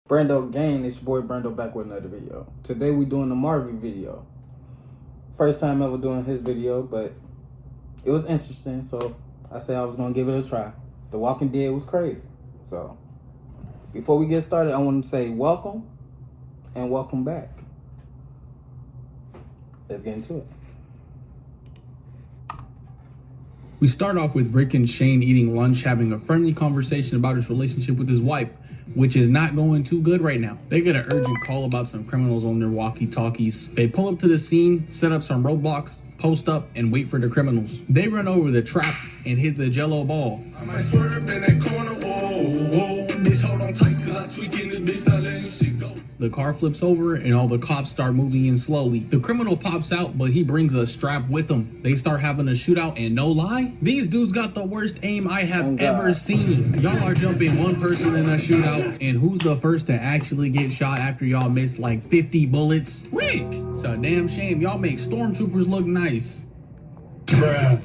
Brando Gang, it's your boy Brando back with another video. Today we doing the Marvy video. First time ever doing his video, but it was interesting, so I said I was gonna give it a try. The Walking Dead was crazy. So before we get started, I want to say welcome and welcome back. Let's get into it. We start off with Rick and Shane eating lunch, having a friendly conversation about his relationship with his wife, which is not going too good right now. They get an urgent call about some criminals on their walkie-talkies. They pull up to the scene, set up some roadblocks, post up, and wait for the criminals. They run over the trap and hit the jello ball. I might swerve in that corner, whoa, bitch, hold on tight, cause I tweaking this bitch, I letting shit go. The car flips over and all the cops start moving in slowly. The criminal pops out, but he brings a strap with him. They start having a shootout, and no lie, these dudes got the worst aim I have ever seen. Y'all are jumping one person in a shootout, and who's the first to actually get shot after y'all miss like 50 bullets? Rick! It's a damn shame. Y'all make stormtroopers look nice. Bruh.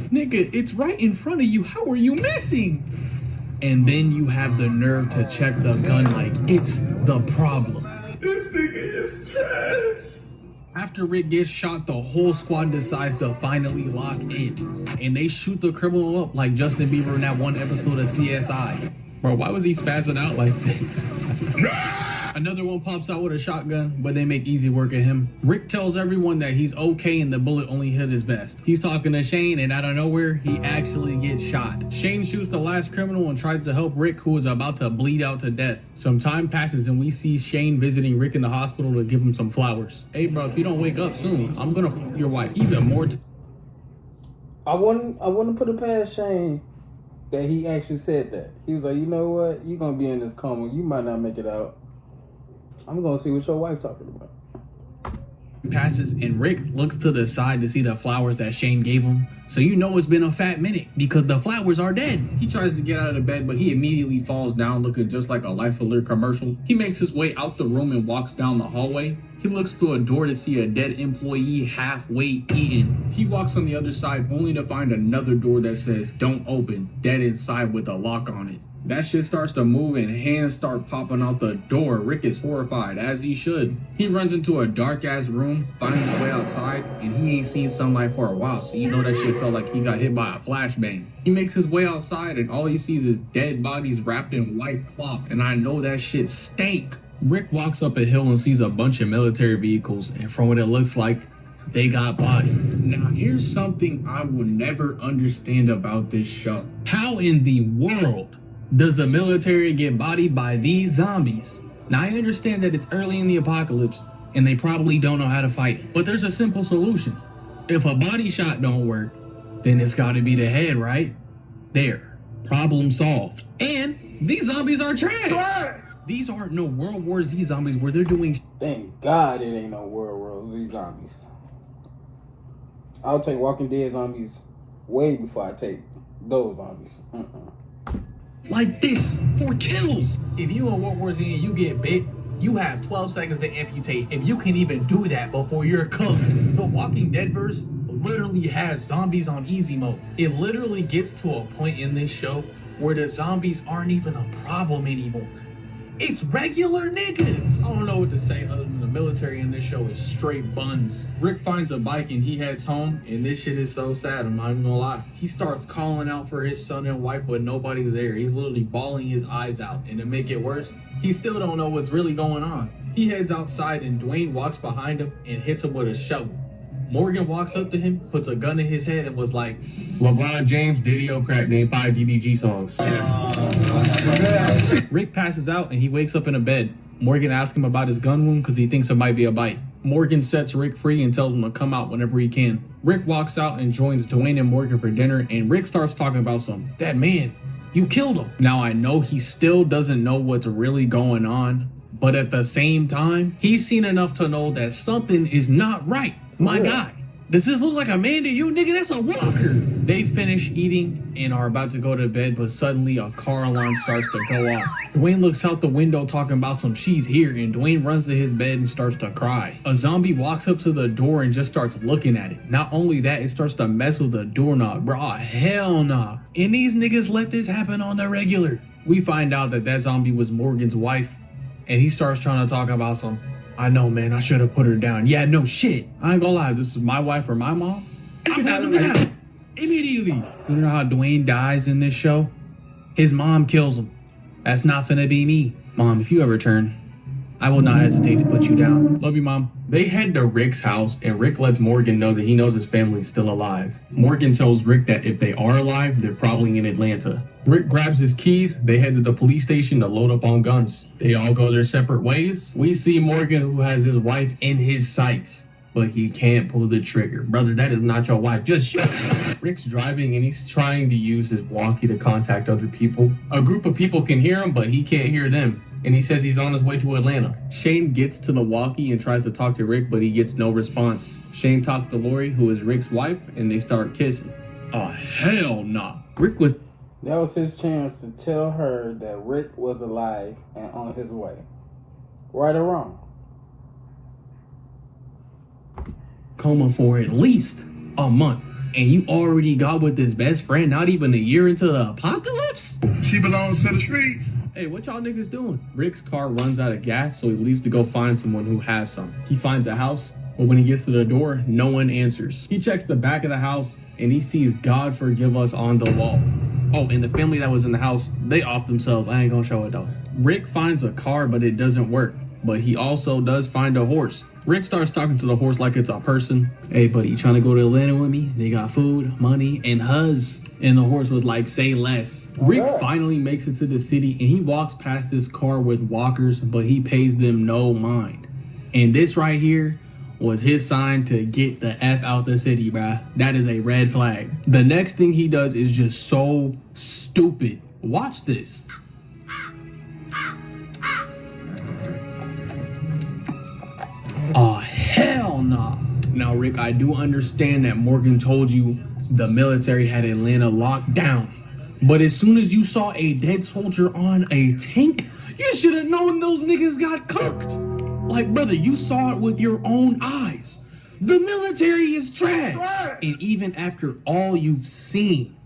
Nigga, it's right in front of you. How are you missing? And then you have the nerve to check the gun like it's the problem. This nigga is trash. After Rick gets shot, the whole squad decides to finally lock in. And they shoot the criminal up like Justin Bieber in that one episode of CSI. Bro, why was he spazzing out like this? Another one pops out with a shotgun, but they make easy work of him. Rick tells everyone that he's okay and the bullet only hit his vest. He's talking to Shane, and out of nowhere, he actually gets shot. Shane shoots the last criminal and tries to help Rick, who is about to bleed out to death. Some time passes and we see Shane visiting Rick in the hospital to give him some flowers. Hey bro, if you don't wake up soon, I'm gonna f your wife even more. I wouldn't put it past Shane that he actually said that. He was like, you know what? You're gonna be in this coma. You might not make it out. I'm gonna see what your wife talking about. Passes and Rick looks to the side to see the flowers that Shane gave him. So you know it's been a fat minute because the flowers are dead. He tries to get out of the bed, but he immediately falls down looking just like a Life Alert commercial. He makes his way out the room and walks down the hallway. He looks through a door to see a dead employee halfway eaten. He walks on the other side only to find another door that says don't open, dead inside with a lock on it. That shit starts to move and hands start popping out the door. Rick is horrified, as he should. He runs into a dark ass room, finds his way outside, and he ain't seen sunlight for a while, so you know that shit felt like he got hit by a flashbang. He makes his way outside and all he sees is dead bodies wrapped in white cloth, and I know that shit stank. Rick walks up a hill and sees a bunch of military vehicles, and from what it looks like, they got body. Now here's something I will never understand about this show. How in the world does the military get bodied by these zombies? Now I understand that it's early in the apocalypse and they probably don't know how to fight, but there's a simple solution. If a body shot don't work, then it's gotta be the head, right? There, problem solved. And these zombies are trash. These aren't no World War Z zombies where they're doing. Thank God it ain't no World War Z zombies. I'll take Walking Dead zombies way before I take those zombies. Like this for kills. If you in World War Z and you get bit, you have 12 seconds to amputate. If you can even do that before you're cooked. The Walking Dead verse literally has zombies on easy mode. It literally gets to a point in this show where the zombies aren't even a problem anymore. It's regular niggas. I don't know what to say other than the military in this show is straight buns. Rick finds a bike and he heads home, and this shit is so sad, I'm not even gonna lie. He starts calling out for his son and wife, but nobody's there. He's literally bawling his eyes out, and to make it worse, he still don't know what's really going on. He heads outside and Dwayne walks behind him and hits him with a shovel. Morgan walks up to him, puts a gun in his head, and was like, LeBron James video crack named 5 DDG songs. Rick passes out and he wakes up in a bed. Morgan asks him about his gun wound because he thinks it might be a bite. Morgan sets Rick free and tells him to come out whenever he can. Rick walks out and joins Dwayne and Morgan for dinner, and Rick starts talking about that man, you killed him. Now I know he still doesn't know what's really going on, but at the same time, he's seen enough to know that something is not right. My guy, does this look like a man to you, nigga? That's a walker. They finish eating and are about to go to bed, but suddenly a car alarm starts to go off. Dwayne looks out the window talking about she's here, and Dwayne runs to his bed and starts to cry. A zombie walks up to the door and just starts looking at it. Not only that, it starts to mess with the doorknob. Bro, hell nah. And these niggas let this happen on the regular. We find out that zombie was Morgan's wife, and he starts trying to talk about some, I know, man, I should have put her down. Yeah, no shit. I ain't gonna lie, this is my wife or my mom. I'm not doing that. Immediately. You know how Dwayne dies in this show? His mom kills him. That's not finna be me. Mom, if you ever turn, I will not hesitate to put you down. Love you, Mom. They head to Rick's house, and Rick lets Morgan know that he knows his family's still alive. Morgan tells Rick that if they are alive, they're probably in Atlanta. Rick grabs his keys. They head to the police station to load up on guns. They all go their separate ways. We see Morgan, who has his wife in his sights, but he can't pull the trigger. Brother, that is not your wife. Just shut up. Rick's driving, and he's trying to use his walkie to contact other people. A group of people can hear him, but he can't hear them. And he says he's on his way to Atlanta. Shane gets to the walkie and tries to talk to Rick, but he gets no response. Shane talks to Lori, who is Rick's wife, and they start kissing. Oh, hell nah. That was his chance to tell her that Rick was alive and on his way. Right or wrong? Coma for at least a month. And you already got with his best friend not even a year into the apocalypse? She belongs to the streets. Hey, what y'all niggas doing? Rick's car runs out of gas, so he leaves to go find someone who has some. He finds a house, but when he gets to the door, no one answers. He checks the back of the house, and he sees God Forgive Us on the wall. Oh, and the family that was in the house, they off themselves. I ain't gonna show it though. Rick finds a car, but it doesn't work. But he also does find a horse. Rick starts talking to the horse like it's a person. Hey, buddy, you trying to go to Atlanta with me? They got food, money, and huz. And the horse was like, say less. Rick finally makes it to the city, and he walks past this car with walkers, but he pays them no mind. And this right here was his sign to get the F out the city, bruh. That is a red flag. The next thing he does is just so stupid. Watch this. Oh, hell nah. Now, Rick, I do understand that Morgan told you the military had Atlanta locked down. But as soon as you saw a dead soldier on a tank, you should have known those niggas got cooked. Like, brother, you saw it with your own eyes. The military is trash. Right. And even after all you've seen,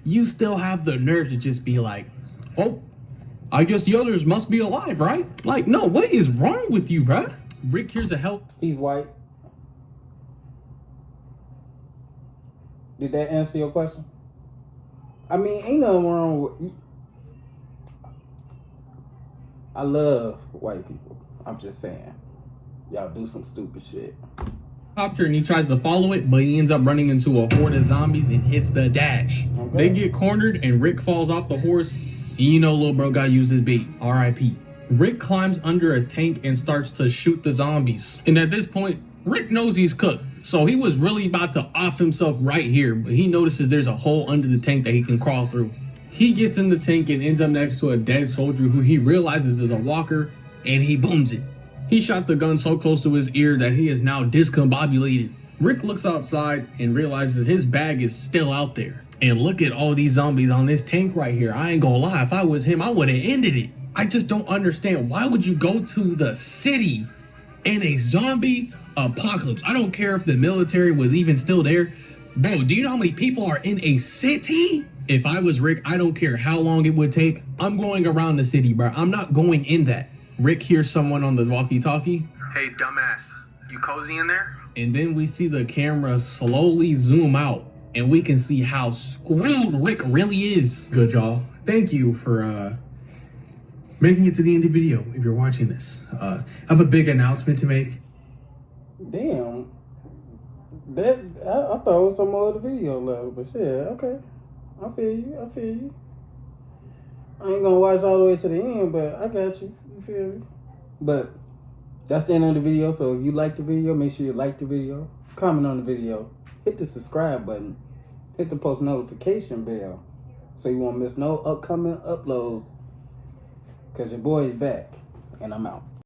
you still have the nerve to just be like, oh, I guess the others must be alive, right? Like, no, what is wrong with you, bruh? Rick here's a help. He's white. Did that answer your question? I mean, ain't nothing wrong with... I love white people. I'm just saying. Y'all do some stupid shit. And he tries to follow it, but he ends up running into a horde of zombies and hits the dash. Okay. They get cornered, and Rick falls off the horse. And you know little bro got used his bait. R.I.P. Rick climbs under a tank and starts to shoot the zombies. And at this point, Rick knows he's cooked. So he was really about to off himself right here, but he notices there's a hole under the tank that he can crawl through. He gets in the tank and ends up next to a dead soldier who he realizes is a walker, and he booms it. He shot the gun so close to his ear that he is now discombobulated. Rick looks outside and realizes his bag is still out there. And look at all these zombies on this tank right here. I ain't gonna lie, if I was him, I would have ended it. I just don't understand. Why would you go to the city in a zombie apocalypse? I don't care if the military was even still there. Bro, do you know how many people are in a city? If I was Rick, I don't care how long it would take. I'm going around the city, bro. I'm not going in that. Rick hears someone on the walkie-talkie. Hey, dumbass, you cozy in there? And then we see the camera slowly zoom out, and we can see how screwed Rick really is. Good, y'all. Thank you for making it to the end of the video if you're watching this. I have a big announcement to make. Damn. That I thought it was some more of the video left, but yeah, okay. I feel you. I ain't gonna watch all the way to the end, but I got you. You feel me? But that's the end of the video. So if you like the video, make sure you like the video, comment on the video, hit the subscribe button, hit the post notification bell so you won't miss no upcoming uploads. Cause your boy is back and I'm out.